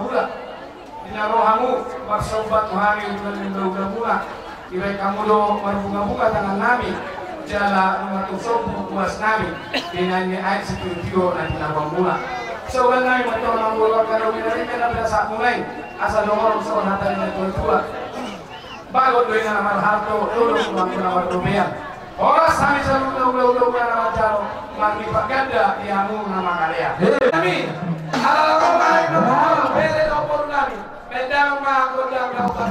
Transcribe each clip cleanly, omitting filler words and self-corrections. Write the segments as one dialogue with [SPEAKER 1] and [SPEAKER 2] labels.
[SPEAKER 1] mula. Dinarohamu marsobat hari udah mula. Irai kamu do marbunga-bunga tangan nami. Jala numatusok puas nami. Dinanya ayat setuju nanti nabang mula. Sebenarnya macam orang bolak kalau minarnya nak saat mulai asal nomor usaha natal yang tua. Bagot doa nama harto dulu nama domian. Orang sami selalu udah nama jalo mati paganda iamu nama kalian. Kami ala orang lain nama beda nomor kami. Bedang mah kodang lautan.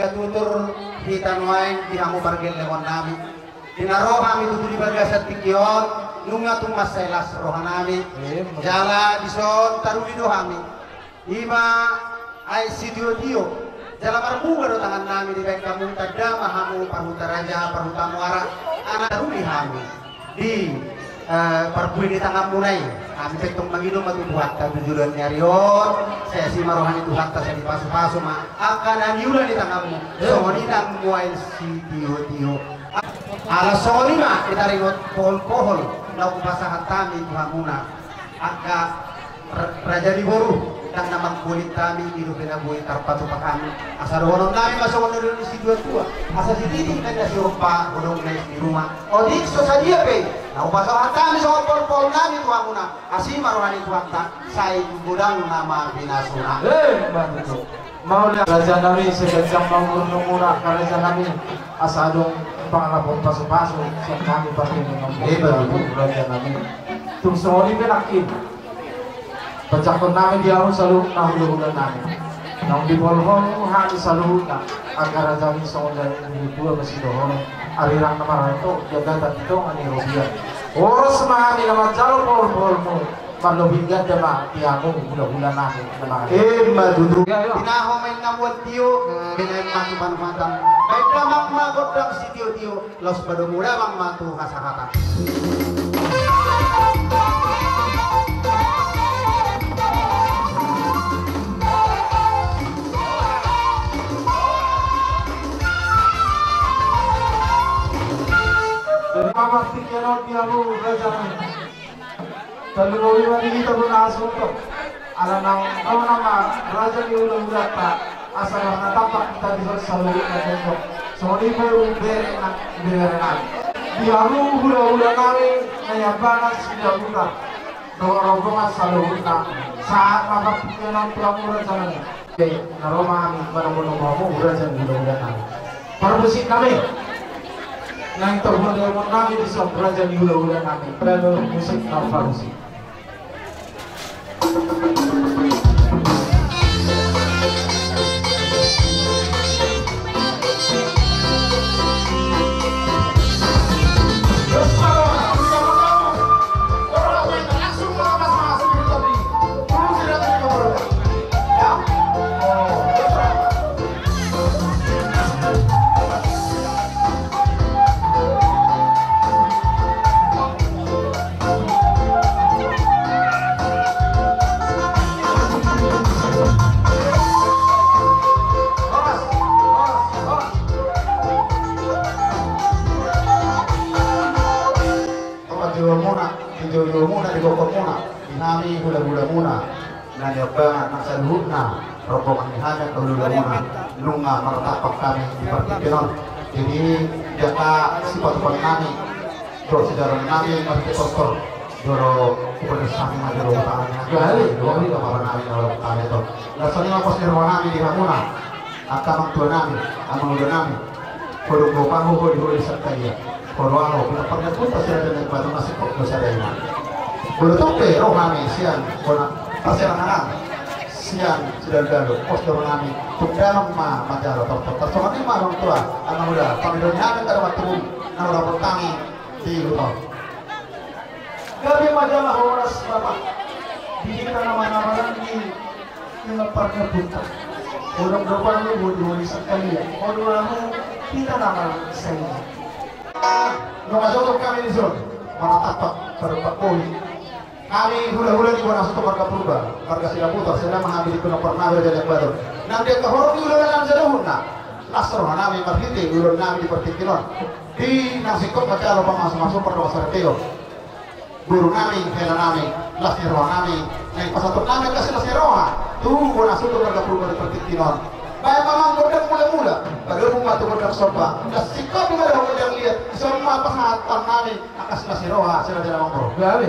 [SPEAKER 2] tutur hitan wain dihamu bargel lewon nami dinaroh kami tutur di bagasat tikion nunga tumas selas rohanami jala dison taruh di dohami ima ai sidio dio jala marbuga do tangan nami di baik kamu tadama hamu parhuta raja parhuta muara anak taruh di hami di parpui di tangan munai kami petung mangidong matutuhat kami juruan nyarion saya si marohani tuhan saya di pasu-pasu ma akan angiulan di tanganmu songoni nang muain si tio ala songoni ma kita ringot pohon-pohon lau pasahan kami tuhan muna aka raja di boru dan namang kulit kami hidup binabuhi tarpatu pa kami asa doon kami masuk dari si dua asa si titik kan si opa udong di rumah odik so sa dia pe nah pasahan kami soal pol kami tuhan muna asih marohani tuhan tak saya gudang nama binasuna
[SPEAKER 1] bantu mau lihat raja nami segajang bangun muna raja nami asa dong pangalapon pasu-pasu siap kami pakai dengan raja nami tung sori penakin pecahkan namin di awal selalu nahuluhulan namin nang di bolhong hati selalu na agar raja ni song dari dua masih dohong arirang nama itu jaga itu ani rupiah oros mahami nama jalo pol mo malobinggan dama tiamu bulan namin nama
[SPEAKER 2] maduduk tinaho main namuat tio dengan matu manfaatan baik damak magodang si tio los badumura mang matu kasahatan
[SPEAKER 1] Mama tikeno tiamu raja kalau mau kita berasal tu ala nang nama raja ni ulang berata asal nak tapak kita bisa selalu ada so ni baru berenak tiamu ulang kami naya banas sudah ulang rombongan selalu nak saat mama tikeno tiamu raja ni naroma kami barang-barang mau raja ni ulang kami permusik kami yang terhadap kami di raja di hula-hula kami pada musik Alfarusi.
[SPEAKER 2] Muna di bokor muna nami hula-hula muna nanyoba nasaluhna rombongan hanya hula muna nunga mertapak kami di partikinon jadi jaka sifat kami do sejarah kami parti kosor doro kebersama majuro tangannya kali kami kemarin kami dalam kami itu rasanya ngapos di rumah kami di Hamuna akan tua kami amal udah kami kodok bopang di hulu sekaya korwano kita pernah pun pasti ada yang baru masih kok bisa ada yang boleh tope roh kami siang kona pasti anak siang sudah gaduh pos dorong kami tuk dalam ma majaro tok tersokan ini orang tua anak muda pamidonya ada kada waktu anak udah bertangi di rumah kami majalah horas bapak bikin nama-nama lagi yang parkir buta orang depan ini bodoh sekali ya orang kita nama saya Nomor kami di zon Maratapak Berpakoi kami hula-hula di mana satu warga purba warga Silaputar sedang mengambil kuno pernah dari baru nanti kehorong di ulang sedahun nak lasro nami marhiti ulang nami di pertikinon di nasikop baca lo masuk-masuk perdoa serteo guru nami hela nami lasiro nami yang pas satu nami kasih lasiro tuh guna satu warga purba di pertikinon baik memang godang mula-mula padahal rumah itu godang sopa sikap juga ada godang lihat semua pengatan kami akan siroha sila tidak mampu gawe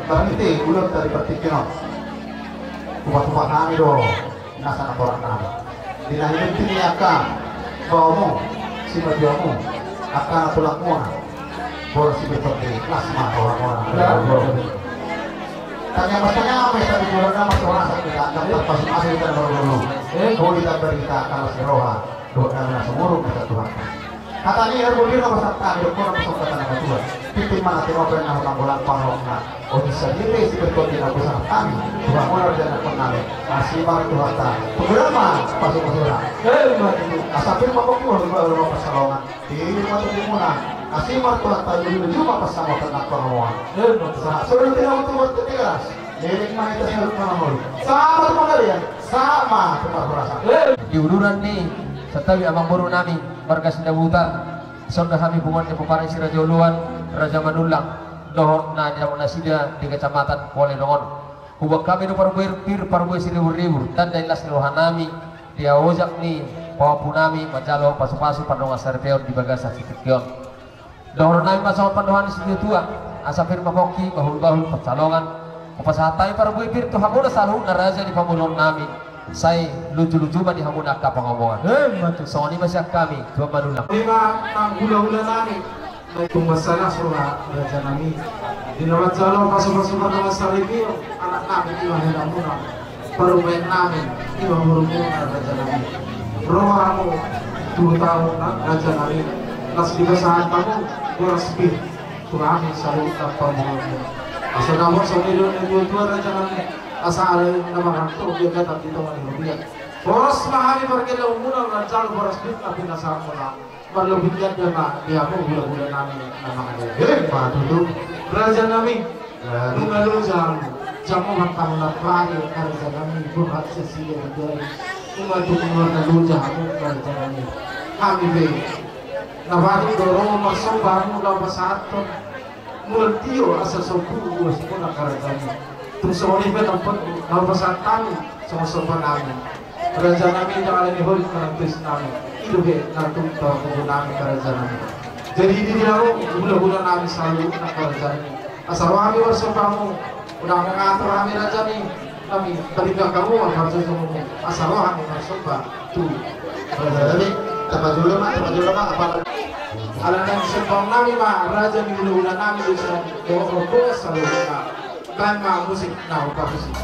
[SPEAKER 2] Berarti ulang dari pertikinan. Kupat-kupat kami dong. Nasa nakoran kami. Dinahirin tini akan bawamu, si bajuamu, akan tulang muana. Bor si berperti kelas mah orang-orang. Tanya masanya apa yang tadi bulan nama seorang kita akan pas masih kita baru-baru. Kau kita berita kalau si roha doa dan semurung kita Tuhan. Kata ini harus berdiri nama serta hidup pun nama serta nama Tuhan. Pimpin mana tengok pernah hutang bolang panglokna. Oh bisa diri si berkoti nama besar kami. Tuhan mular dan pernah masih mar Tuhan tak. Pengerama pasuk pasura. Asapin mabok Tuhan rumah persalongan. Di rumah tu dimuna. Asih mar Tuhan tak dulu cuma pasang waktu nak pengawan. Sudah tidak untuk waktu tegas. Jadi mana kita selalu mengambil. Sama teman kalian. Sama tempat berasa.
[SPEAKER 3] Di uluran nih. Tetapi abang baru nami warga Sendabutan sonda kami bungan di Puparan si Raja Uluan Raja Manulang dohon na di Nasida di Kecamatan Polenongon hubak kami do parbuir pir parbuir si libur dan dari las luhan nami dia ojak ni pawapu nami majalo pasu-pasu pandonga sarpeon di bagasa Sikion dohon nami pasal pandohan si tua asapir makoki bahul-bahul pacalongan upasatai parbuir pir tu hamuna salu na raja di pamulon nami saya lucu-lucu mah dihamun akka pengomongan. Soalnya masih kami dua manulang.
[SPEAKER 1] Lima tang hula-hula nami. Kung masalah surah raja nami. Dinawat jalo pasok-pasok dengan saripio anak nami iwan hendak muna. Baru main nami iwan burung raja nami. Rohamu 2 tahun raja nami. Las dibasahan kamu berespi. Surami sarip tanpa mengamu. Asal namun sambil dua raja nami. Asal nama rantu dia kata kita mau dia. Boros mahali pergi umuna lancar boros bit tapi nasa mula. Berlebih dia dia mau gula-gula nami nama dia. Patu tu raja nami. Lalu jamu hantam lapari raja nami buat sesi dari. Cuma tu lalu jamu raja nami. Kami be. Navadi dorong masuk baru lawan satu. Multio asal sopu semua raja nami. Terus orang ini nampak kami sama sopan kami. Raja nami jangan ini hol menantis nami. Itu be nanti tahu kami raja nami. Jadi di dalam bulan-bulan nami selalu nak raja nami. Asal kami bersopamu udah mengatur kami raja nami. Kami terlibat kamu harus semua. Asal kami bersopa tu raja nami. Tempat dulu mah apa? Alam yang sepang nami mah raja nami bulan nami bisa bawa selalu. Band musik, nah apa musik?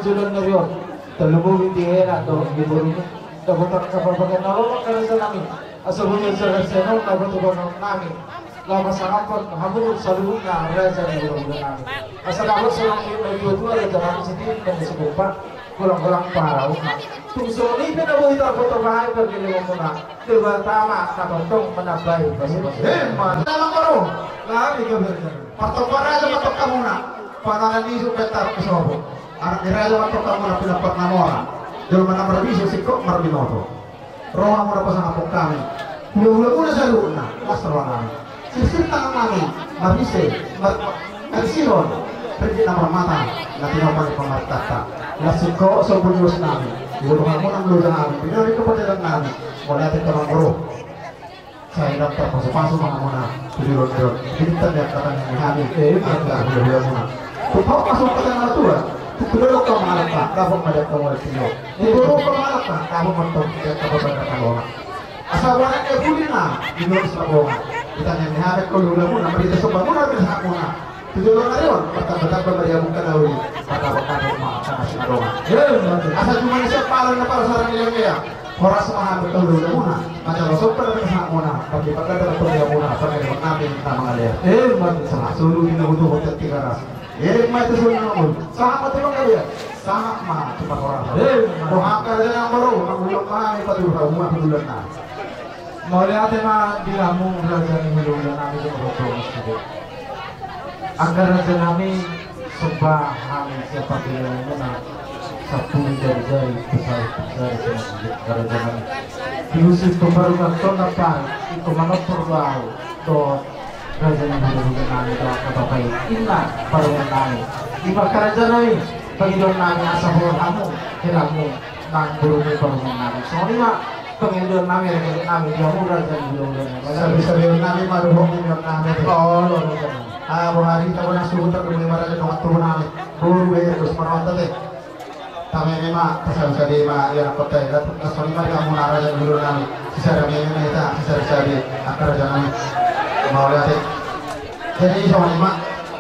[SPEAKER 1] Julan ngayon, talubugin di era do giburi dapat kapapagan nalolong kaya sa namin asabunyan sa Rasenong nagatugan ng namin lawas sa kapag hamulog sa lubog na raja ng bulan namin asababot sa namin nagtutuwa raja namin sa tingin ng subupa kulang-kulang paraw na tungsolin na nabuhay ang fotograhay pagkiliwan mo na diba tama nakantong manabay tama ko ro lahat ikaw patopara matok ka muna pangalan ni Supetar Kusobo. Anak diraja waktu kamu nak pindah Mora.
[SPEAKER 2] Jual mana berbisa sikok marbinoto. Roh mo na pasang apok kami. Hula-hula muna sa luna, last roh kami. Sisir tangan kami, marbise, marsiron. Pergi nama mata, nanti nama di pemerintah. Lasiko sobunyos namin. Ibulungan mo ng luda namin. Pinari ko pa nilang namin. Mula natin ka ng bro. Sa hirap ka, pasok-pasok mga muna. Pilirot-pirot. Pinita niya katang ng namin. Hula-hula muna. Kung pasok ka ng natura, tutulog ka mga ka, kapag madat ka mula sino. Tutulog ka mga ka, kapag matong kaya kapag madat ka mula. Asawa na kayo huli na, ginulis na bunga. Kita niya niharit ko lula muna, malita sa muna, pinahak muna. Tutulong na rin, patang-patang ba mariyamong ka na uli, patawag-tawag mga kanas na bunga. Asa cuma siya parang na para sa rangilang niya. Oras mahamit ka lula muna, masyalosok pa na pinahak muna, pagkipagkada na tuloy muna, pagkaliwag namin na mga liya. Sa masulugin na utukot at tigaras. May tusulong na mo. Saka patulong ka liya. Saka mga cepat orang. Kung haka rin ang baro, magulong ka, may patulong, umapitulan na.
[SPEAKER 1] Muli ate dinamong raja ni Hilula namin yung Rotomas dito. Ang raja namin sumpah kami sa pagbilang muna sa puwi dari besar sa raja namin. Diusip pembarukan to na pan, ito mga purbaho to raja ni Hilula namin to ang kapapay. Ingat paruan namin. Iba ka raja namin, Panginoon namin asa mo, hirap mo, ng buro ni paruan namin. So, Panginoon namin, yung mura dyan yung
[SPEAKER 2] Sabi-sabi namin, maruhong yung namin.
[SPEAKER 1] Oo, lolo dyan.
[SPEAKER 2] Buhari ka mo na suhutan kung may marami ng aturo namin. Puro terus marawat dati. Kami memang sabi-sabi yang ako tayo. Dapat nasali ka muna raja ng gulo namin. Sisara may yun na ita, sisara-sabi ang karaja namin. Mawala natin. Jadi isa mo lima,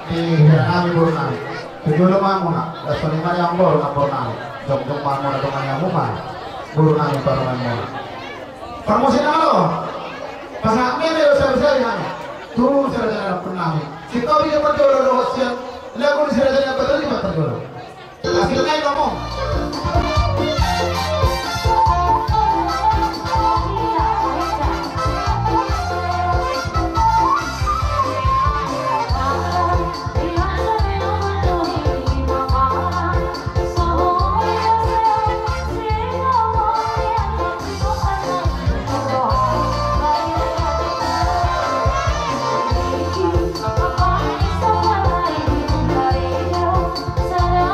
[SPEAKER 2] hihira namin buro namin. Tujulo mga muna, nasali man yung buro namin. Dok-dok mga muna, doon yung muma. Buro namin paruman muna. Promosi na lo, pasang kami may usap-usap namin. Turun sa raja na pun namin. Si Toby yung pagkolo lo siya, lago ni si raja na pagkolo, di ba pagkolo? Asil na yung mo.
[SPEAKER 4] Sarang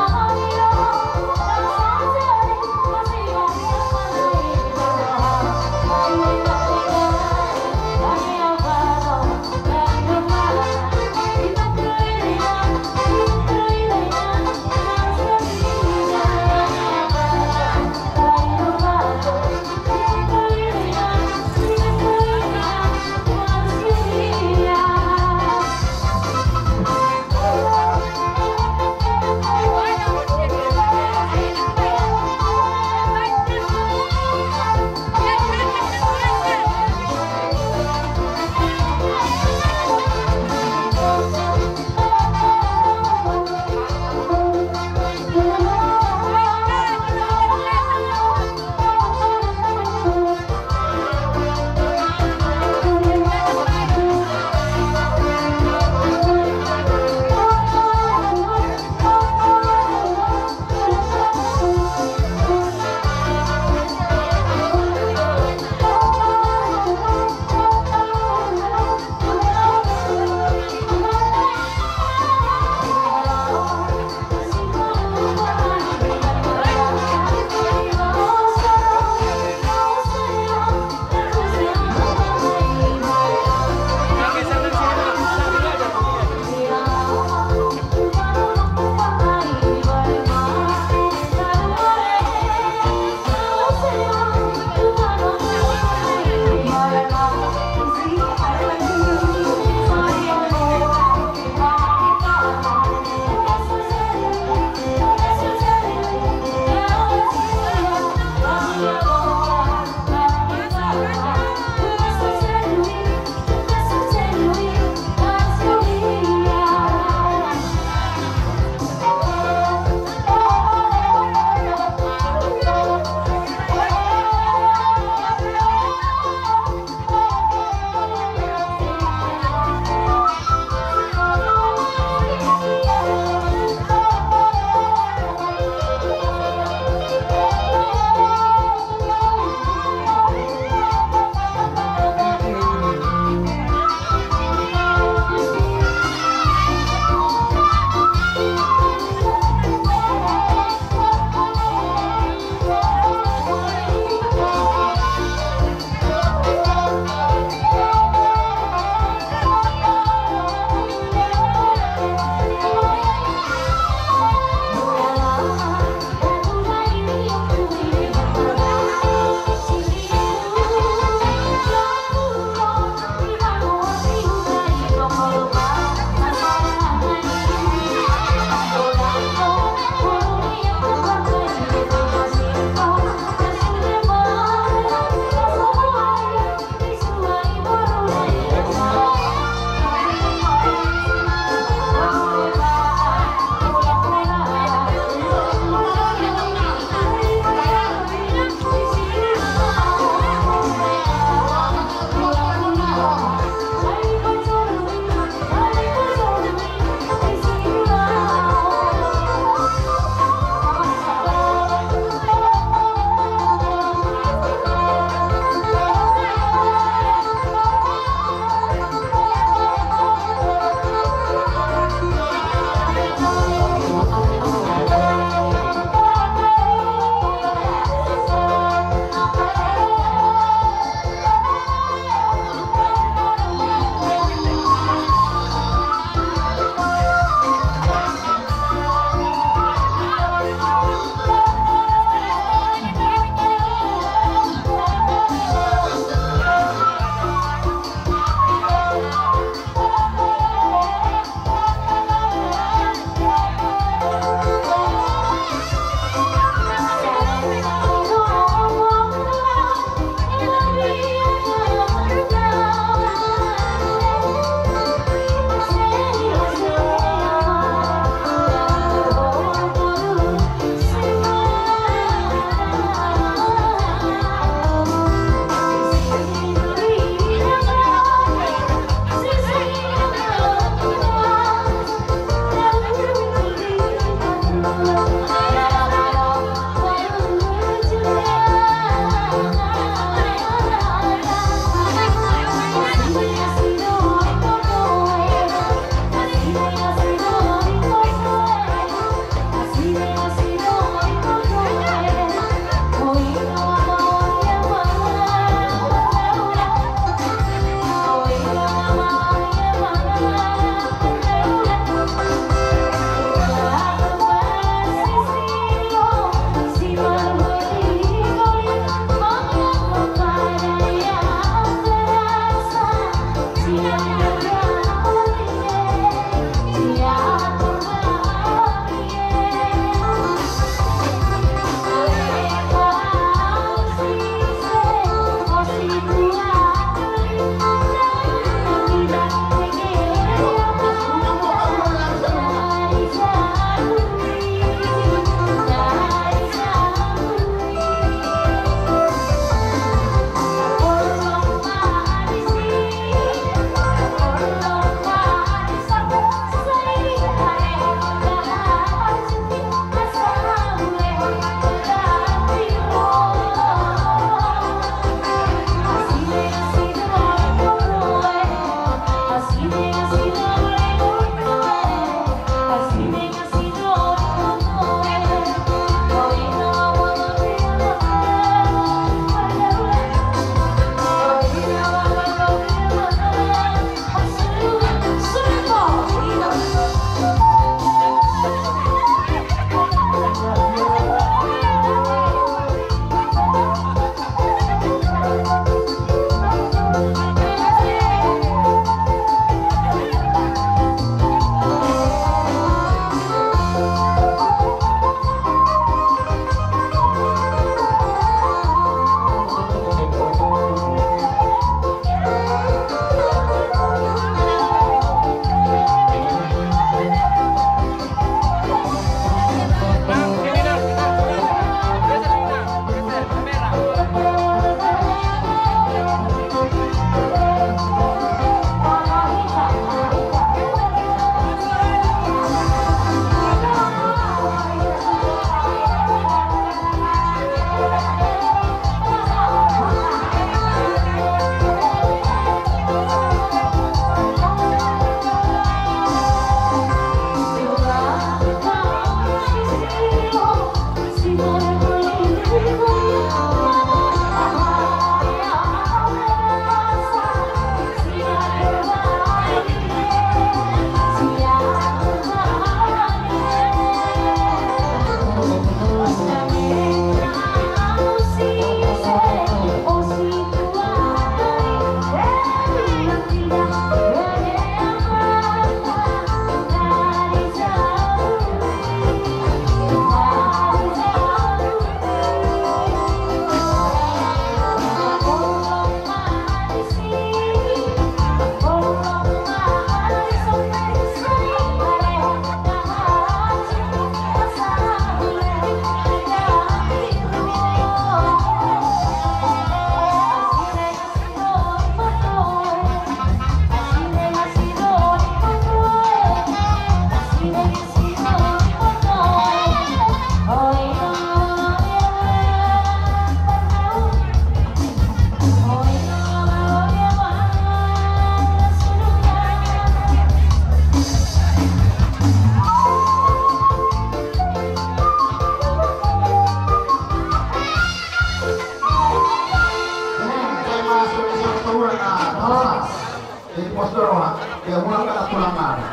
[SPEAKER 2] Jadi postur orang, dia mulai kata tulang mana?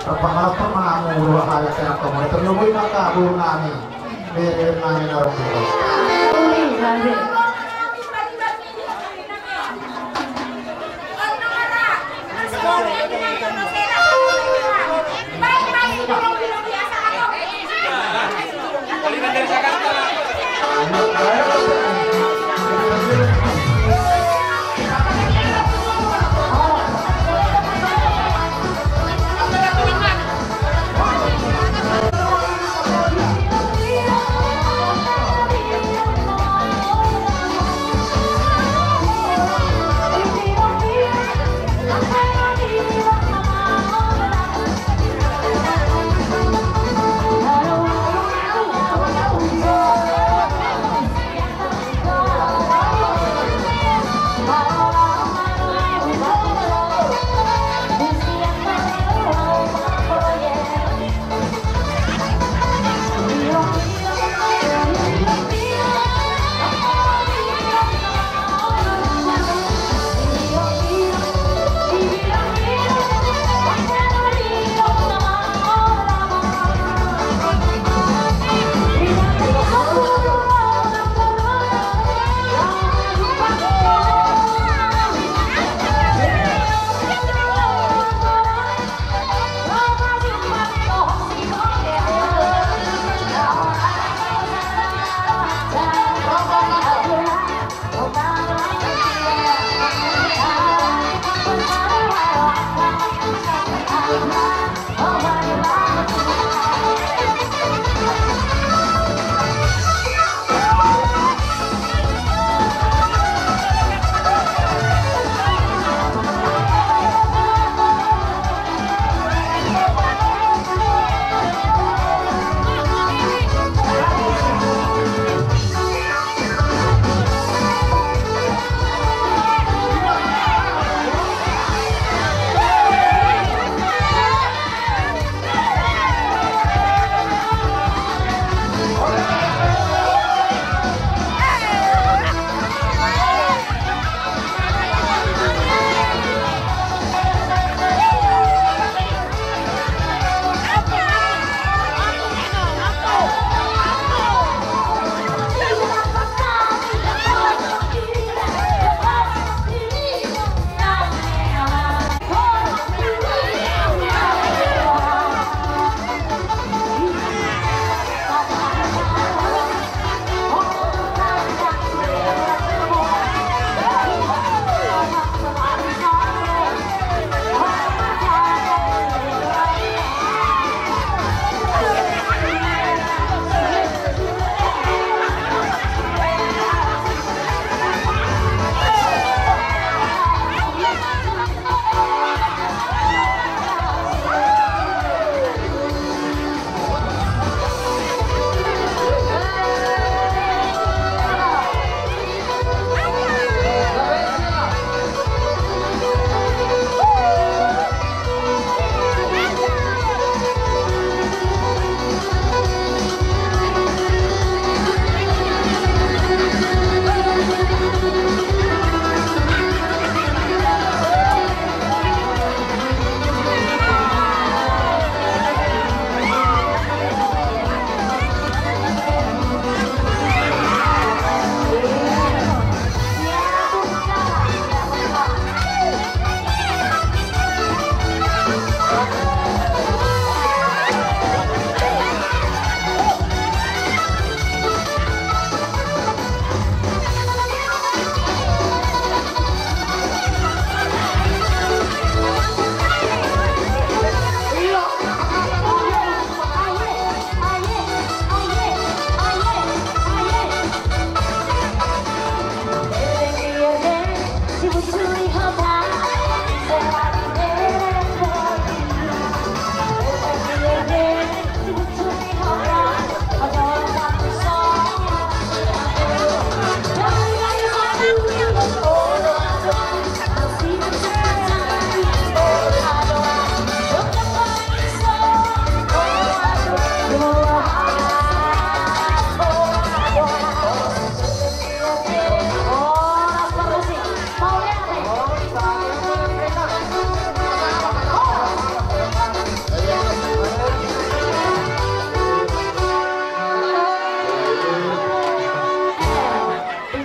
[SPEAKER 2] Terpaksa mengamu dua kali saya kamu terlebih maka burung nami, beri nami narung itu.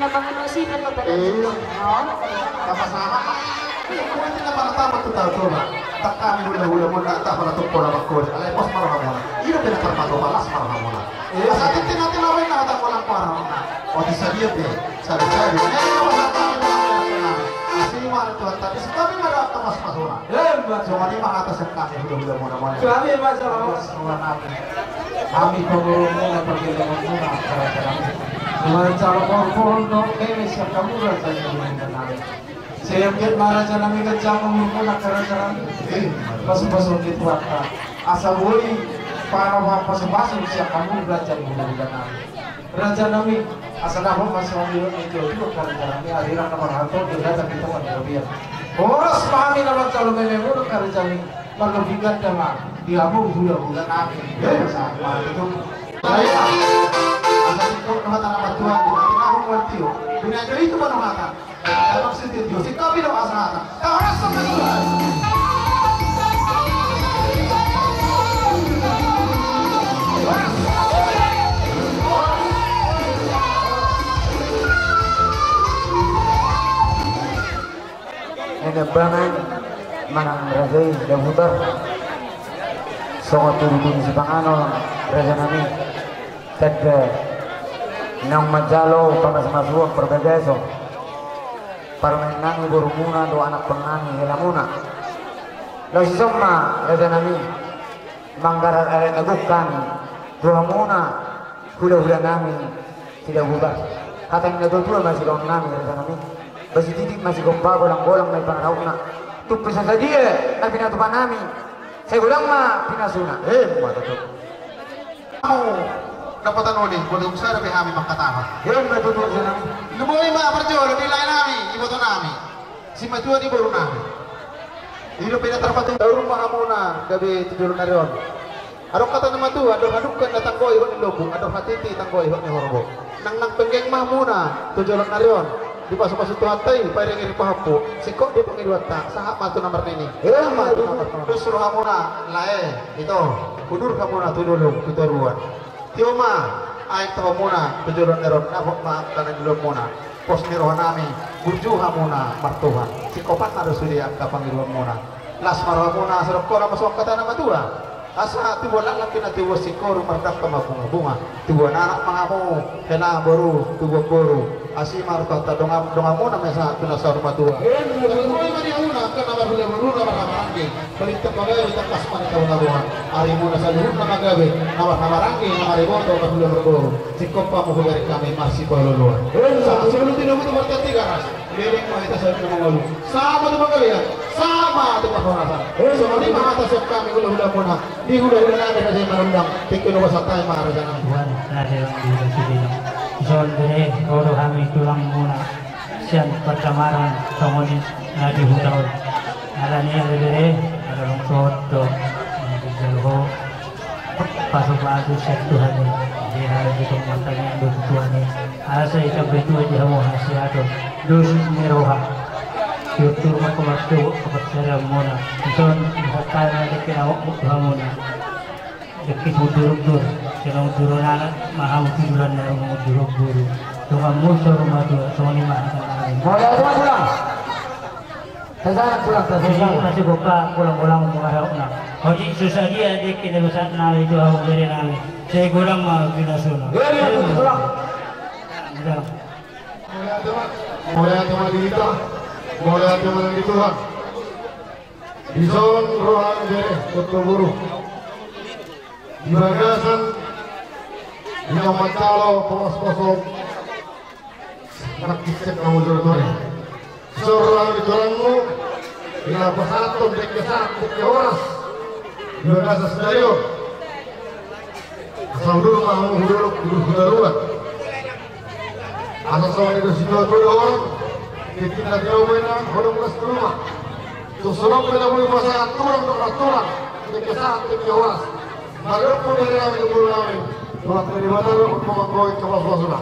[SPEAKER 4] na mga nasipan mo talaga.
[SPEAKER 2] Sama-sama. Kung hindi na panatama ito tayo ba? Tak kami hula-hula mo na tak pala tukpo na magkod. Alay, pos maraham mo na. Ino pinatarpato malas maraham mo na. Sa atin tinatinawin na atang walang parang na. O di sabihin eh. Sabi-sabi. Ngayon naman sa kami na namin. Asiman ito at tapos kami maraham na mas masura. So mali makatas ang kami hula-hula mo naman.
[SPEAKER 1] Kami ba sa mga namin? Kami pagurong mo na pagkilamang mo na para namin. Kemarin cara pohon no, kami siap kamu rasa yang namin. Saya melihat maharaja namin kerja mengumpul nakara-cara pasang-pasang gitu apa. Asa boleh para pasang-pasang siap kamu belajar bulan namin. Raja namin asa na ho masih ambil itu karena kami aliran nomor satu juga tapi itu kan lebih. Oras pahami naman kalau memang karena kami berlebihan sama dia mau bulan namin. Sama itu. Saya asa itu kata nama Tuhan di mana aku ngerti. Dunia jadi itu mana kata. Dalam sendiri, si kami doa sangat. Tahu sama Tuhan.
[SPEAKER 5] Nebangan manang rajai dabutar. Songo turun si pangano raja nami. Tadda nang majalo pamas-masuang perbegeso. Parmenangi borumuna do anak pengangi helamuna. Lo sisoma raja nami manggarar ale nagukan dohamuna hula-hula nami tidak bubar. Kata yang nagutua masih dong nami raja nami. Basi titik masih gompago lang bolang may panahawna. Tupisan sa dia na pinatupan nami. Saya gulang ma pinasuna. Mata to.
[SPEAKER 2] Dapatan ulit, boleh sana kami makatahan.
[SPEAKER 5] Yan matutuwa sa nami.
[SPEAKER 2] Lumuli mga parjolo, nilay namin, iboto namin. Si Matua di baru namin. Ilo pinatarpatong rumah muna, gabi tidur na rin. Arong kata nama Matua, adong-adong datang ko ihon ni Lobong, adong hatiti tangko ihon ni Horbo. Nang penggeng mah muna, tujulan na rin. Di pasok-pasok Tuhan tayo, pwede ngiri pahapo. Si Kok di pangiriwat ta, sahap matu nomor ini. Matu terus suruh muna, lae, itu. Kudur ka muna, tudulong, tuturuan. Tioma, ay tawa muna, tujulan na rin, nabok maakta na muna. Pos nirohan namin, burjuha muna, martuhan. Si Kopat na sudia kapangiruan muna. Las marwa muna, sarap ko na maswak kata na Matua. Asa tibuan lang kinatiwa si Koro mardak ka mabunga-bunga. Tibuan anak mga mo, kena baru, tibuan baru. Asi marta donga muna mesa pinasar Matua. Mulai mari una kana bahula muna maramangge. Balitak pagay ta pasman ka ngaruhan. Ari muna sa luhut na magabe, namarangge na mariboto bahula muro. Si Kopa mo hubari kami masih paluluan. Sa sebelum tinubuto berkati garas. Derek mo ita sa mga ulo. Sama to bagaya. Sama to pahorasan. So mali mga tasok kami hula muna. Di hula-hula namin kasi marundang. Tikino sa tayo maharajan ng Tuhan.
[SPEAKER 6] Dahil ang dito Zon dire oro kami tulang muna siyan percamaran kemudian di hutang ada niya dire ada lungsod do jalho pasok bago sa Tuhan di hari dito mantanya do Tuhan ala sa ita betu di hawo hasiato dos meroha yutur makomatu kapatera muna zon hatana dikirawo muna dekit hudur-hudur kalau turunan mahal turunan dari mau duruk-duruk dengan musuh rumah tu semua ni mah
[SPEAKER 5] Boleh pulang. Saya pulang ke
[SPEAKER 6] sini masih buka pulang-pulang mengarah nak. Haji susah dia dek kita besar nari itu aku dari nari. Saya kurang mah binasuna.
[SPEAKER 5] pulang.
[SPEAKER 2] Mulai teman kita, mulai teman di Tuhan. Di zon rohan jere tutuburu. Di bagasan yang macalo pos-posok anak kisah kamu jor-jor. Seorang di turangmu, ila pasaton dek kesat dek kehoras. Di bagasan sedayo. Asal dulu kamu huduruk hudaruan. Asal sama itu situ orang kita jauh menang hodong kelas rumah. Susulong kita boleh pasang aturan dek kesat dek kehoras. Maka pun dari kami kami telah terlibat dalam mengkoi kewas-wasuna.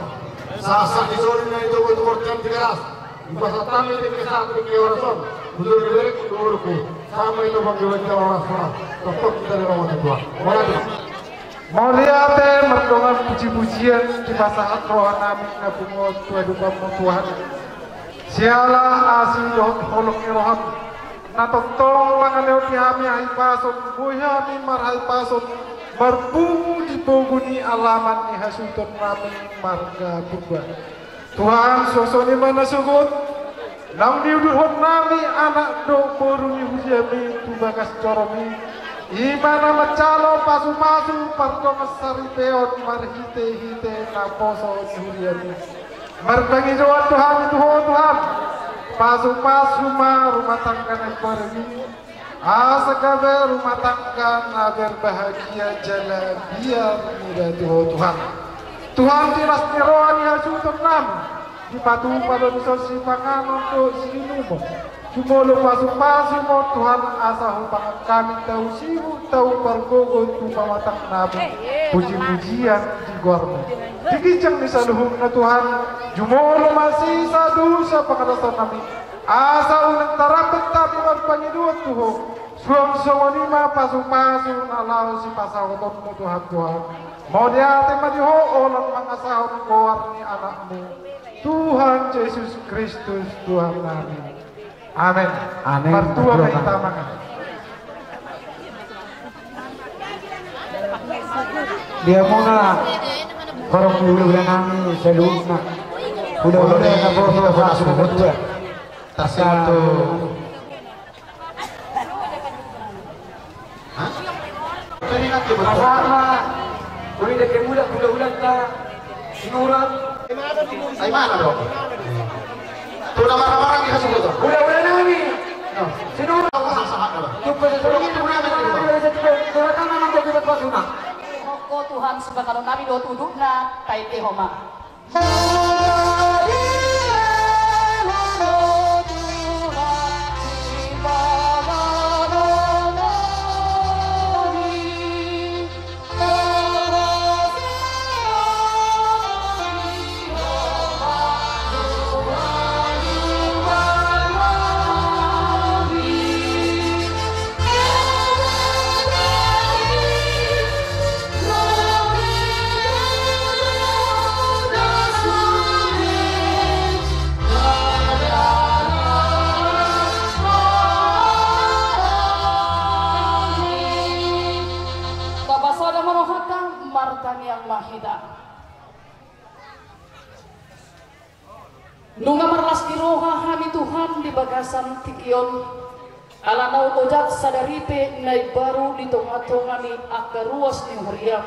[SPEAKER 2] Sasak isolina itu berjam 13. Di pasar kami di kesat di keorasan. Betul direk urku. Sama itu bagi wajah orang sana. Tetap kita di rumah Tuhan. Mana
[SPEAKER 4] Mauliate merdongan puji-pujian di pasahat rohanami ngabungot tuadukamu Tuhan. Siala asih dohot holok rohan. Natotong langaneo tihami hai pasot buyami marhai pasot berbungu di poguni alaman ni hasuton rami marga purba. Tuhan sosoni mana sugut nam diuduhot nami anak do boruni hujami tubagas coromi imana macalo pasu-pasu parto mesari peon marhite-hite naposo huriami marbangi doa Tuhan Tuhan pasu-pasu ma rumah tangga naik pergi asakabe rumah tangga na berbahagia jala biar mudah Tuhan Tuhan tiras niroani hasuton nami di patu pada misosi pangan untuk sinumo Sumolo pasu-pasu mo Tuhan asah pangan kami tahu simu tahu pergogo tu pamatang nabi puji-pujian di gormo dikicang di saluhung na Tuhan jumolo masih sadu sa pangadasan nami asa unang tarapet tapi magpangiduat tuho suang songonima pasu-pasu nalau si pasahoton mo Tuhan mau diate madiho olan mangasahon koar ni anakmu Tuhan Yesus Kristus Tuhan kami. Amin.
[SPEAKER 5] Amin.
[SPEAKER 4] Mertua kita makan.
[SPEAKER 5] Dia muna korong ulah nami seluna. Udah na boso sa sunod dua.
[SPEAKER 2] Tersentuh. Hah? Jadi nanti betul.
[SPEAKER 5] Sama. Uli deke muda udah ta. Sinuran.
[SPEAKER 2] Ay mana bro? Tuh nama-nama kita sebut tuh.
[SPEAKER 5] Udah nami. Sinuran. Tupa sa sulong itu na sa tangan ng jagat pasuna.
[SPEAKER 7] Moko Tuhan sebagai nabi do tudukna taite homa. Nunga marlas diroha hami Tuhan di bagasan tikion alanau ojak sadaripe naik baru di tonga-tongani akka ruas ni huriam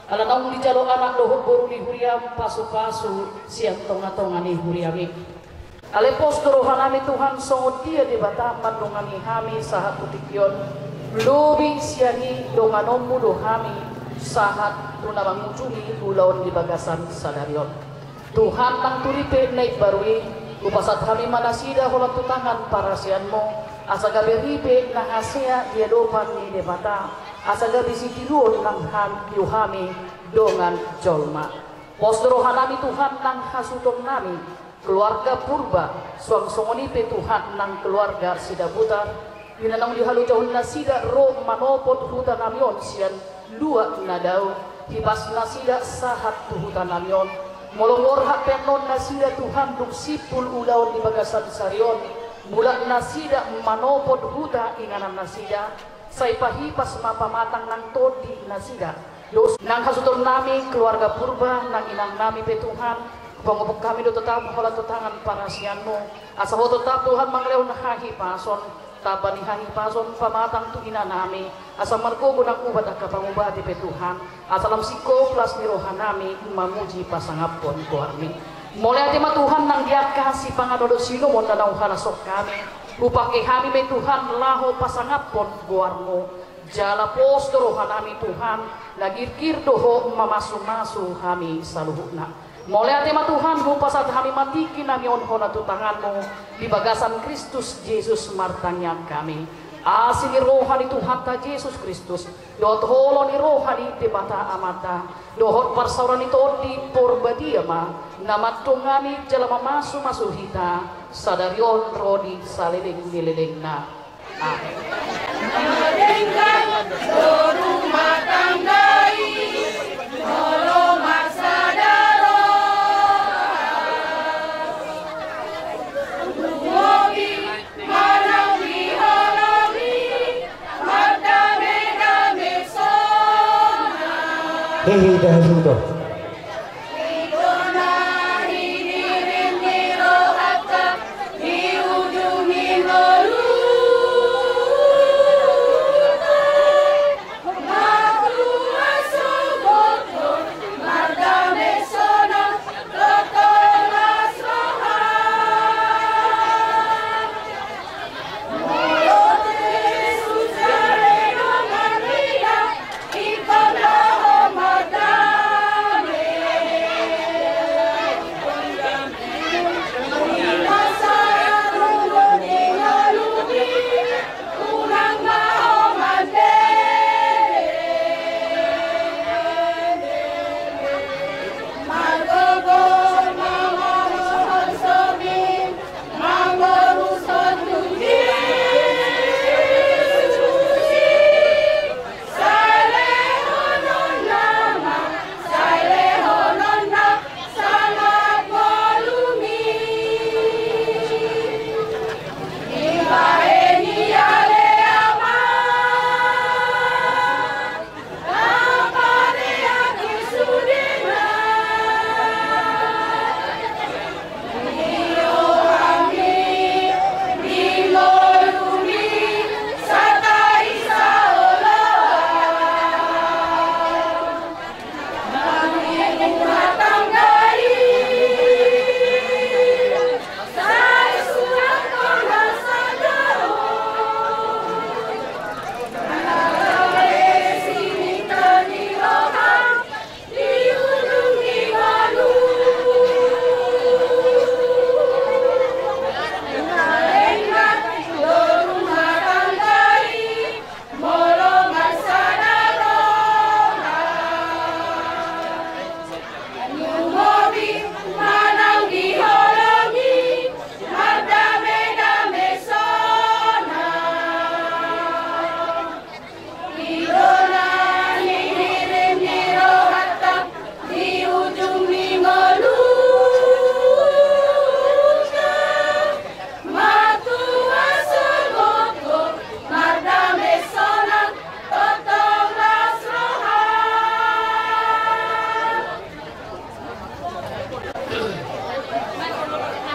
[SPEAKER 7] alanau di jalo anak dohot baru ni huriam pasu-pasu siang tonga-tongani huriami alepos doroha nami Tuhan songot dia di bataman dongani hami sahat tikion lobi siangi donganommu dohami sahat tunabang ujungi ulaon di bagasan sadarion Tuhan nang turipe naik barui upasat kami manasida holat tutangan parasianmu asa gabe ripe nang asea dia dopan ni demata asa gabe sitirun nang ham yuhami dongan jolma posdorohan nami Tuhan nang hasuton nami keluarga purba suang songonipe Tuhan nang keluarga sida buta binanang dihalu jauh nasida ro manopot hutan namion sian dua nadau hibas nasida sahat tu hutan namion molongor hak penon nasida Tuhan duk sipul ulaon di bagasan sarion bulan nasida manopod huta inganan nasida say pahipas mapamatang nang todi nasida dos nang hasuton nami keluarga purba nang inang nami pe Tuhan pangupok kami do tetap hola tutangan parasianmu asa ho tetap Tuhan mangleon hahi pason tabani hahi pason pamatang tu ina nami asa marko gunang ubat akka pangubati pe Tuhan asalam siko plus ni rohanami mamuji pasangapon ko armi mulai ati Tuhan nang dia kasih pangadodo sino mo nanau harasok kami upake kami me Tuhan laho pasangapon goarmo jala pos rohanami Tuhan lagirkir doho mamasu-masu kami saluhuna mulai ati Tuhan upasat kami matiki nami onhona tu tanganmu di bagasan Kristus Yesus martanya kami asini rohani Tuhan ta Yesus Kristus dohot holoni rohani di mata amata dohot parsauran itu di porbadiama namat tungani jalama masu hita sadarion rodi saliling nililingna amin. Rumah tangga ini
[SPEAKER 5] Hehe dah sudah.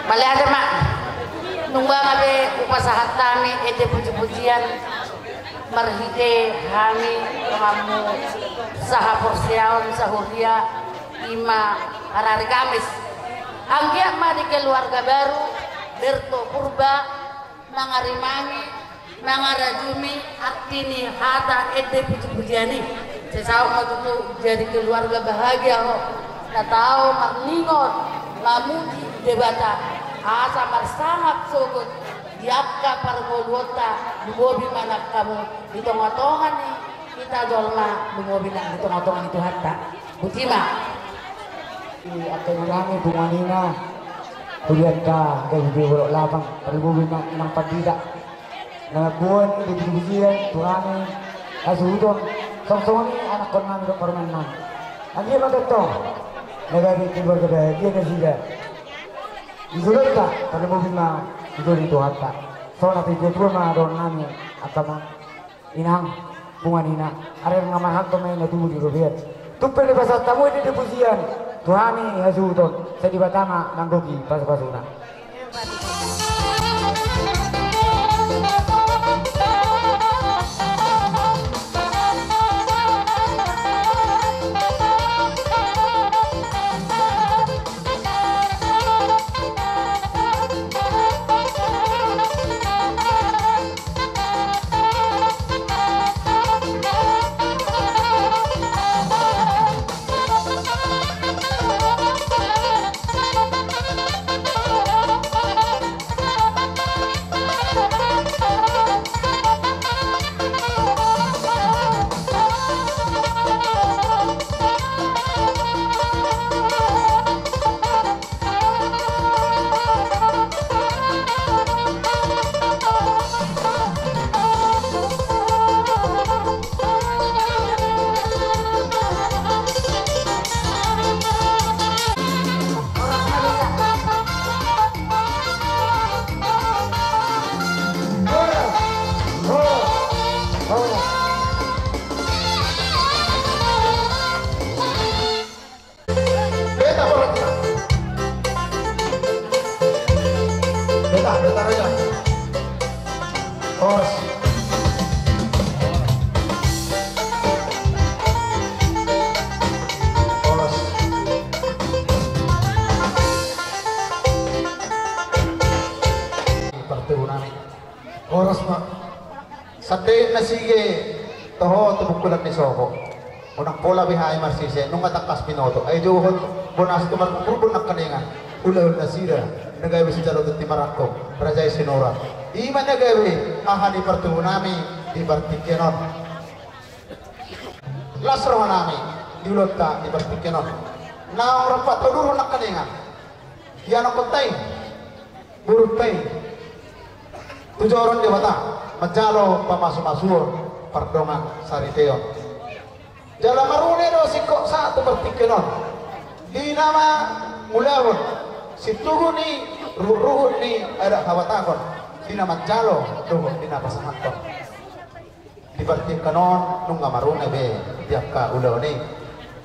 [SPEAKER 8] Balik ada mak, numbang abe upasahat kami ete puji-pujian marhite kami kamu saha porsiaon sahuria ima hari Kamis. Anggia ma di keluarga baru Berto Purba mangarimangi mangarajumi aktini hata ete puji-pujiani sesau mau jadi keluarga bahagia ho tak tahu makningot mamuji debata asa marsangat sokot diakka pargolwota dumobi manak kamu di tonga-tongan nih kita dolma dumobi nang di tonga-tongan itu hatta butima
[SPEAKER 5] akan ulangi bunganina kulihat ka dari diurok lapang perlububi nang padida na buwan di dibujian turani asudon song-songi anak konang do permanan agi magato negari tiba kedai dia kasida Izulita pada mobil ma izul itu hatta so nanti kedua ma don nami atama inang bungan ina ada yang ngamahak to main itu di robiat tuh pele pasal tamu di depusian Tuhani hasuton saya dibatama nanggogi pas-pasuna
[SPEAKER 2] Hita, datar aja. Horus. Horus. Pertubuhan. Horus mak. Sadein na sige. Toho tubukulan ni Soko. Unang pola bihay marsise nung atakas pinoto ay juhon bonas tumar purbo nakaningan ula sira nagawi si jalo ti marako rajay sinora iman nagawi ahani pertubuh nami di bartikenon lasro nami diulota di bartikenon na rapat tulur nakaningan yan kotay burutay tujoron dewata majalo pamasuk-masuk pardongan sariteon dalam marune do sikok satu bertikenon di nama mulawon situhun ni ruhun ni ada hawatakon di nama jalo do di nama pasangan di bertikenon nungga marune be tiap ka ulah ni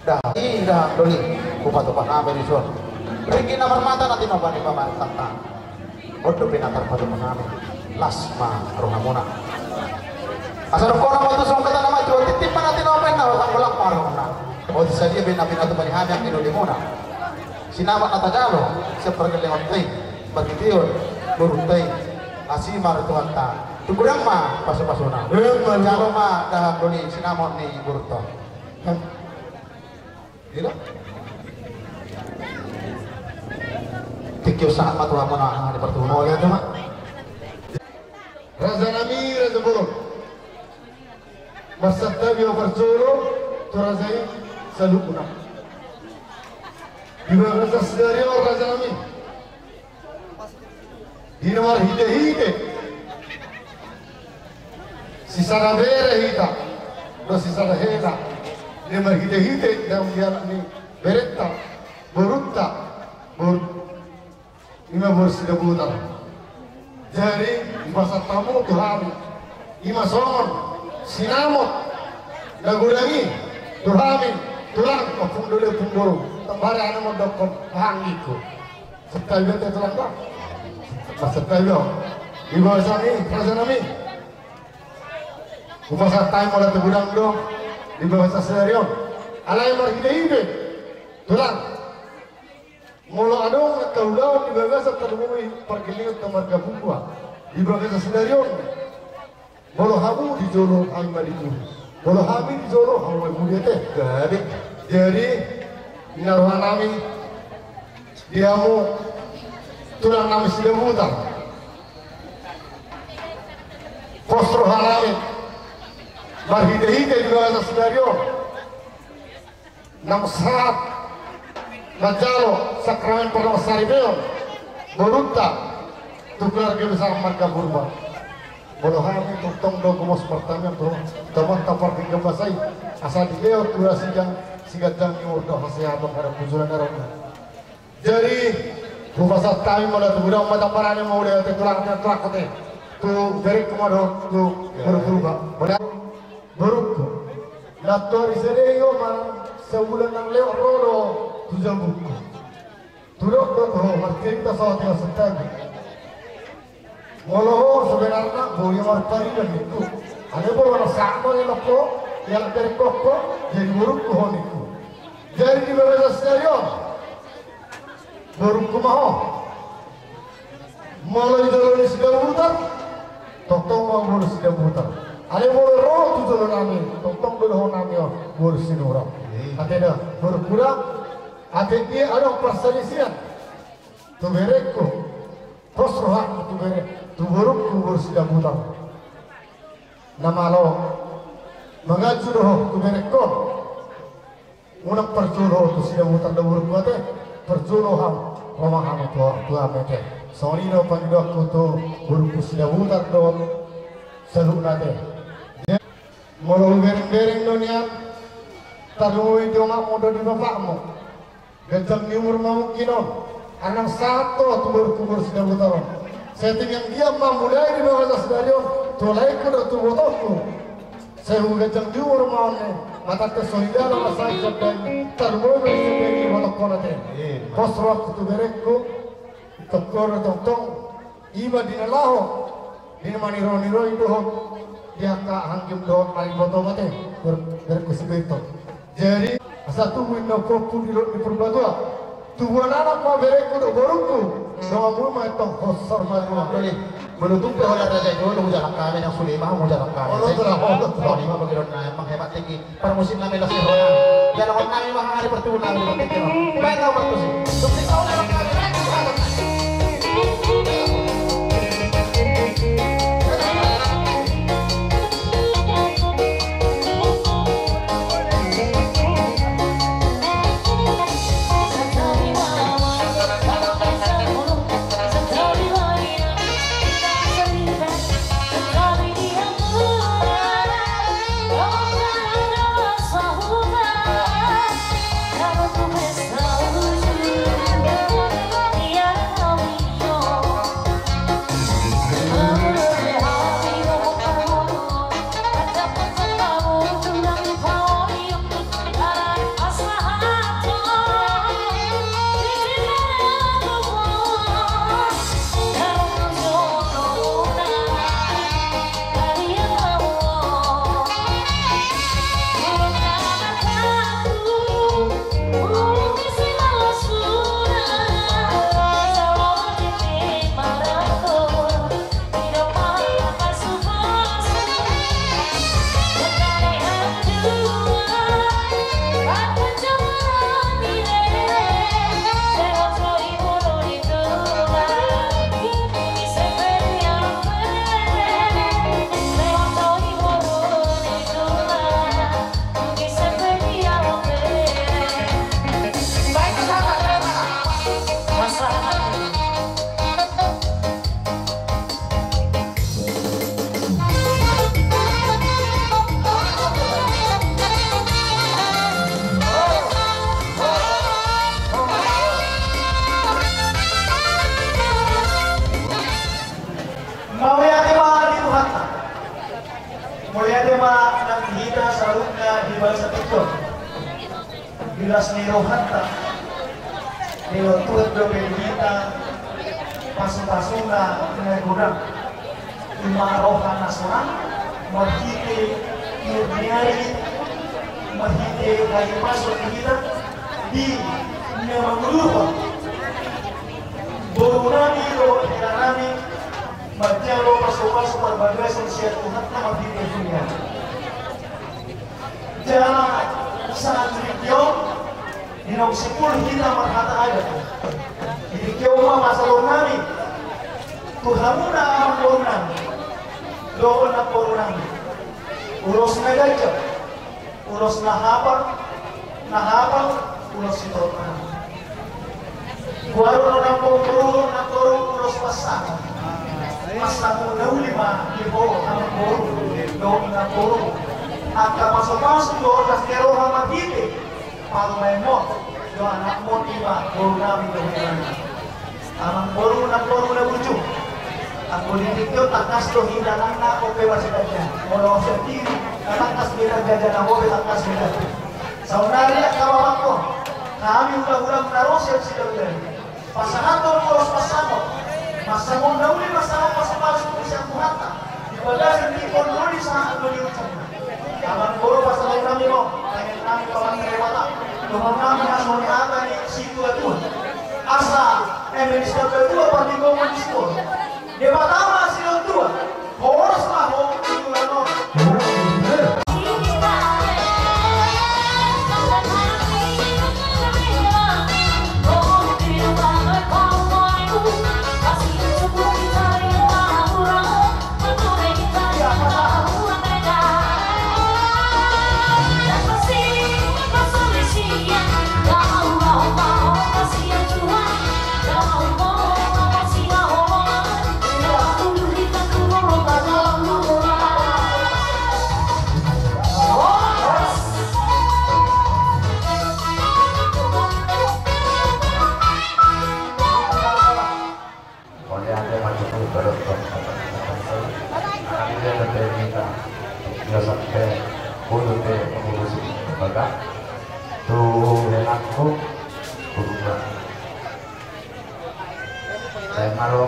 [SPEAKER 2] dah ida doli kupato paname di son ringi namar mata nanti nopo di paman tata odo pinatar padu paname lasma rohamuna asal kono mo tusong kata nama jual titipan natin open na watang balak marong na o di sadia binapin ato palihan yang inulimuna sinamat na Tagalog sa pergalingon tay bagitiyon burutay asimar tuhan ta tugurang ma paso-paso na jalo ma dahang doni sinamot ni buruto gila tikyo saat matuha mo na ang di pertubuh ya cuma
[SPEAKER 4] Raza Nami Raza Buruk Masaktabi Overzoro Torazai Salukuna Dima Raza Sedari Raza Nami Dinamar Hide Sisara Bere Hita No Sisara Hela Dinamar Hide Dalam dia ni Beretta Borutta Ima Borsida Butar Jadi Masa tamu Tuhan Ima Somon Sinamot Nagulangi Tuhamin Tulang Pungdole Punggoro Tambari anu mondokon Hangiku Setalio te tulang ba Setalio Di bawah sami Raza Nami Umasa tayo mo natin budang do Di bawah sa senaryon Alay marhide-hide Tulang Mula adong nagkaulaw Di bawah sa talumumi Pergilingot na margabungwa Di bawah sa senaryon Bolo hamu di jolo hami madiku, bolo hami di jolo hami mulia teh. Jadi naruhan nami diamu tulang nami sudah mutar. Postro halami barhide-hide di bawah sedario. Nam saat najalo sakramen pertama saribeo borutta tu keluarga besar marga purba. Bolo kami tutong do gumos pertama bro teman tapar di gembasai asal di leo tura sigadang nyur do hasya abang kada pujulan arang jadi bubasa kami malah tu budang mata parane mau leo te tulang kote tu berik kumado tu berubah beruk lator isereyo man sebulan nang leo rolo tu jambu turok do martin ta saat yang setagi Walau sebenarnya boleh martari dan itu, ada beberapa sama yang loko, yang dari koko jadi buruk pohon itu. Jadi di bawah stadion, buruk kumaho. Malah jalan sudah putar, totong mau sudah putar. Ada boleh roh tu jalan kami, totong belum kami boleh sinura. Ada buruk kurang, ada dia ada perselisihan. Tu berekku, terus roh tu berek. Tuburuk kubur sudah putar. Nama lo mengacu doh tu merekko. Unak perjulo tu sudah putar tuburuk kuate. Perjulo ham rumah ham tu amete. Soni no pandok tu buruk sudah putar do seluk nate. Molo bereng dunia taruh itu mak modo di bapakmu. Gajang ni umur mamukinon. Anak satu tuburuk kubur sudah putar. Setting yang dia memulai di bawah stadion, tolai kuda tu botolku. Saya gajang di rumah ni, mata kesohida lah masai sedang terbawa sebagai botok konate. Posrok tu berekku, tekor tong iba dinalaho dinamani niro itu dia ka hangjum do kali boto mate berkusbeto. Jadi satu window kopu di perbatua tuan anak mau bereku do borungku sama rumah itu kosor malu
[SPEAKER 2] menutup oleh raja itu lu jalan kami yang sulit mah mau jalan kami.
[SPEAKER 4] Allah
[SPEAKER 2] Kalau lima bagi Rona emang hebat tinggi. Per musim kami lasih Rona. Jalan kami mah hari pertunan di pikir. Baik kau bertusi. Sukses kau dalam kami.
[SPEAKER 1] Bilas niro hatta niro tuet do bendita pasung-pasungna dengan gudang lima rohan nasoran marhite nyari marhite kayu masuk kita di memanguluh borunami do heranami marjalo pasuk-pasuk berbagai sosial Tuhan marhite dunia jalan saat video dinong sepul kita marhata ada jadi kioma masalah nami Tuhanuna aman borunam doon na borunam uros na gajah uros na hapang uros ito guaro na puro uros pasang pasang na ulima libo ang borun doon na borun at kapasok-pasok doon na kero hamagiti para may mo do anak mo iba borun namin doon amang borun na bujo ang politik yun takas to hinalang na ako pewa sa kanya mula sa tiri natakas binagdadyan ako takas binagdadyan sa unari at kawamak ko kami ulang-ulang narosel si Dr. pasangatong ulos pasamot masamong na uli masamong pasapasok ko siya kuhata ibaga hindi kontroli sa aguliyot sa mga amang puro pasamay kami mo kaya namin pawang kerewata lumang namin na suniata ni situ atun asa minister kedua pati komunismo di pertama silong dua horos lah mau itu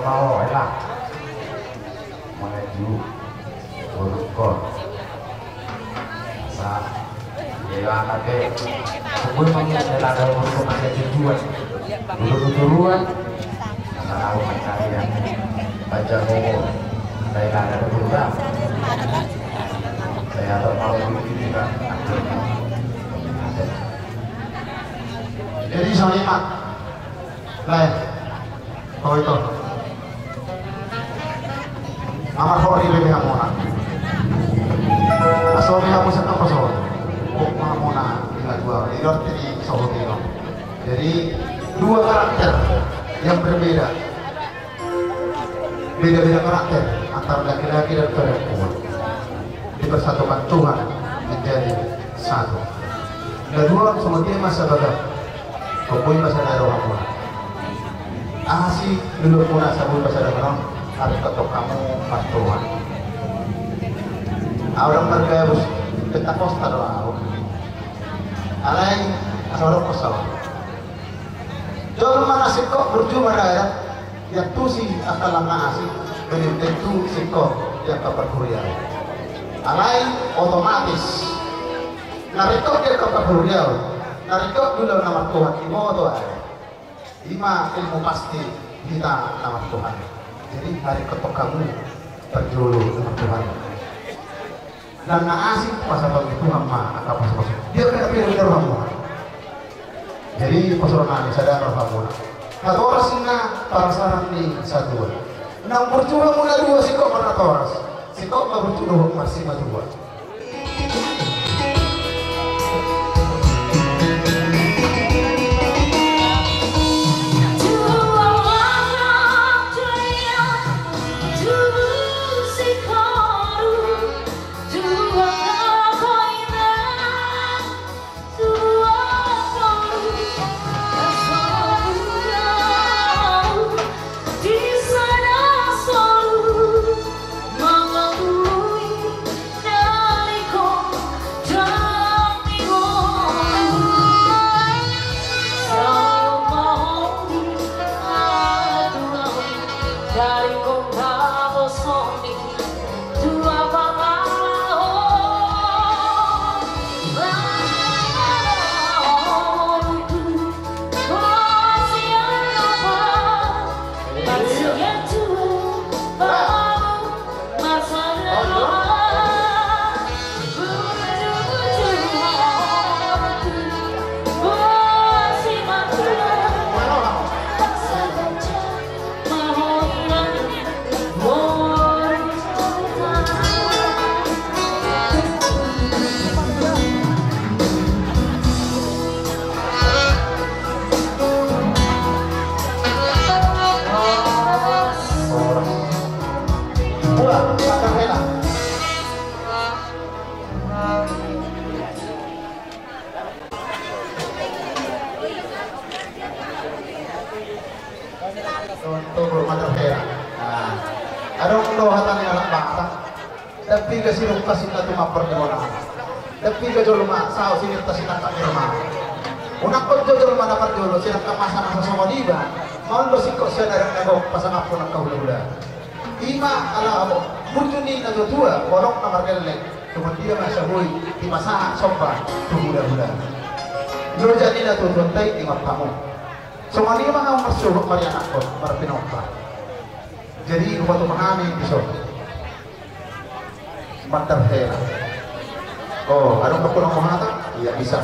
[SPEAKER 5] mau enak
[SPEAKER 9] menuju Borokor. Saat dia pakai sebelum mengira ada Borokor ada tujuan, tujuan karena tahu pencarian baca ngomong saya ada program. Saya tahu kalau itu juga
[SPEAKER 2] jadi salimat lain kau itu amar hori lebih hamona asal dia pusat apa soal kok hamona tinggal dua idor jadi soal itu jadi dua karakter yang berbeda beda-beda karakter antara laki-laki dan perempuan dipersatukan Tuhan menjadi satu. Kedua sama dia masa badak kepui masa daerah hamona asih dulu puna sabun masa daerah harus ketok kamu mas Tuhan orang mereka harus kita kosta doa alai asal kosal jual mana sikok berjumlah daerah yang tu si akal lama asih belum tentu sikok yang keperkuliah alai otomatis narikok dia keperkuliah narikok dulu nama Tuhan imo doa lima ilmu pasti kita nama Tuhan jadi hari ketok kamu berjulu dengan Tuhan dan asik pasal Tuhan mah apa pasal dia kena pilih kamu jadi pasal nani sadar kamu atau orang singa para sarang di satu nang berjuang mula dua sikok mana toras sikok mah berjuang masih dua tapi ke sini kasih tu mapar di mana, tapi ke jolo mak sao sini kasih tak firman. Unak pun jolo mana par jolo sini ke masa semua diba, mau lo sih kok saya dari nego pasang apa nak kau lula. Ima ala abo, mujuni na tua, orang namar kelek, cuma dia masa hui di masa somba, tuh lo jadi na tuh tay di kamu. Semua dia mah masuk marian aku, marpinokpa. Jadi waktu mengambil besok. Mantap hera. Oh, ada kepulang menghata? Iya bisa.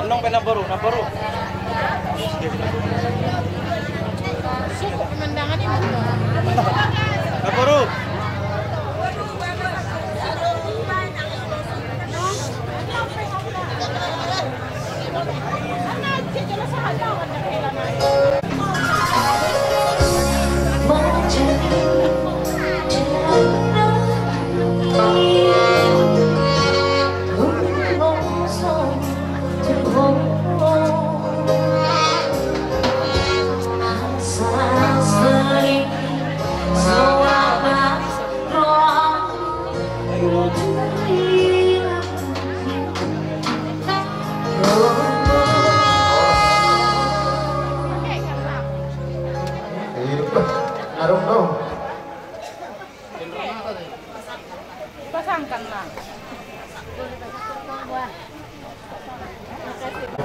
[SPEAKER 10] Anong nabaru? Nabaru.
[SPEAKER 11] Pemandangan ini
[SPEAKER 10] Nabaru.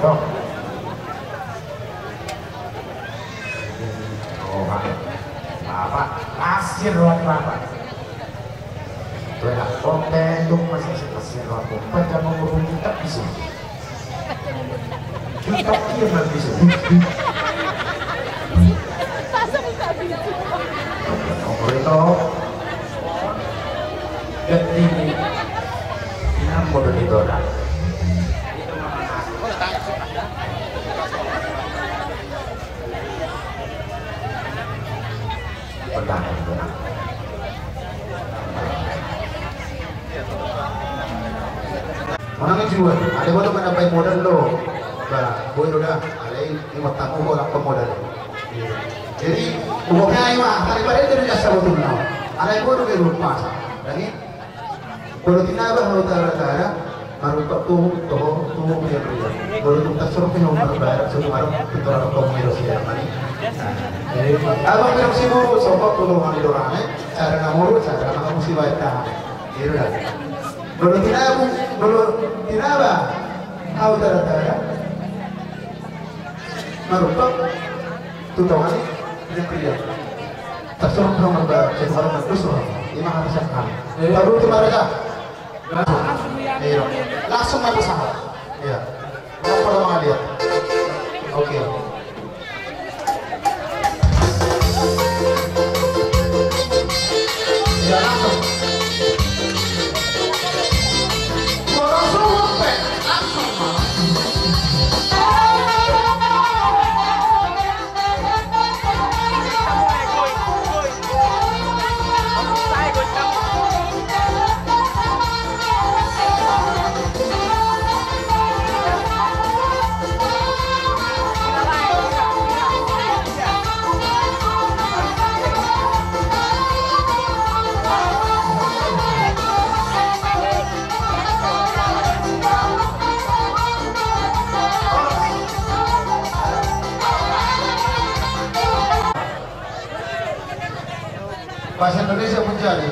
[SPEAKER 9] Dok. Oh, Bapak, kasir ruang Bapak. Itu enak konten, itu masih kasir ruang Bapak, jangan ngomong kita bisa. Kita kirim nanti bisa. Nomor itu ganti nomor itu dah.
[SPEAKER 2] Orang jual, ada baru kan dapat modal lo, bah, boleh udah, ada ini mata aku orang pemodal. Jadi, bukannya ini mah, daripada itu dia jasa betul now. Ada yang baru ke rumah, dan ini baru tinabah baru tara-tara, baru tuh dia berikan, baru tuh tak suruh punya umur bayar, suruh baru kita orang kau mengirosi yang mana. Jadi, abang bilang sih mau sopok tuh orang di orangnya, cara ngamuru, cara nggak mesti bayar dah, gitu dah. Baru tinabah, kau tara-tara, baru tuh tahu ni. Tak suruh orang berbayar, saya orang terus orang. Ini mah harus yang baru itu mereka langsung apa sahab? Iya. Yang pertama lihat. Oke. Ya langsung. Bahasa Indonesia mencari